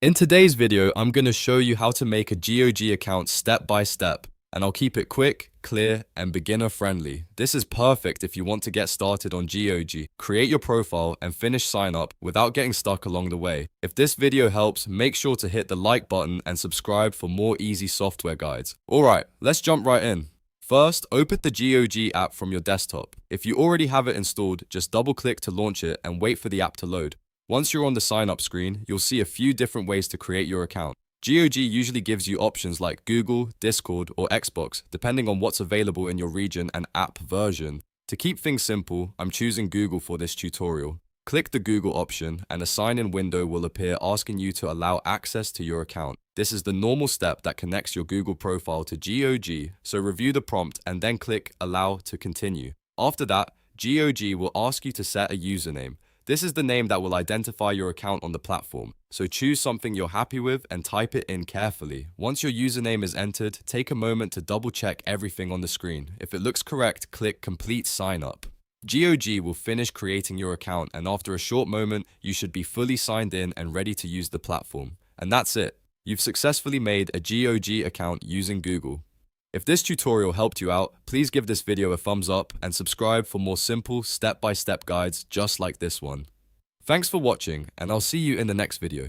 In today's video, I'm going to show you how to make a GOG account step by step, and I'll keep it quick, clear, and beginner friendly. This is perfect if you want to get started on GOG, create your profile, and finish sign up without getting stuck along the way. If this video helps, make sure to hit the like button and subscribe for more easy software guides. Alright, let's jump right in. First, open the GOG app from your desktop. If you already have it installed, just double click to launch it and wait for the app to load. Once you're on the sign up screen, you'll see a few different ways to create your account. GOG usually gives you options like Google, Discord, or Xbox, depending on what's available in your region and app version. To keep things simple, I'm choosing Google for this tutorial. Click the Google option and a sign-in window will appear asking you to allow access to your account. This is the normal step that connects your Google profile to GOG, so review the prompt and then click Allow to continue. After that, GOG will ask you to set a username. This is the name that will identify your account on the platform, so choose something you're happy with and type it in carefully. Once your username is entered, take a moment to double check everything on the screen. If it looks correct, click Complete Sign Up. GOG will finish creating your account, and after a short moment, you should be fully signed in and ready to use the platform. And that's it. You've successfully made a GOG account using Google. If this tutorial helped you out, please give this video a thumbs up and subscribe for more simple step-by-step guides just like this one. Thanks for watching, and I'll see you in the next video.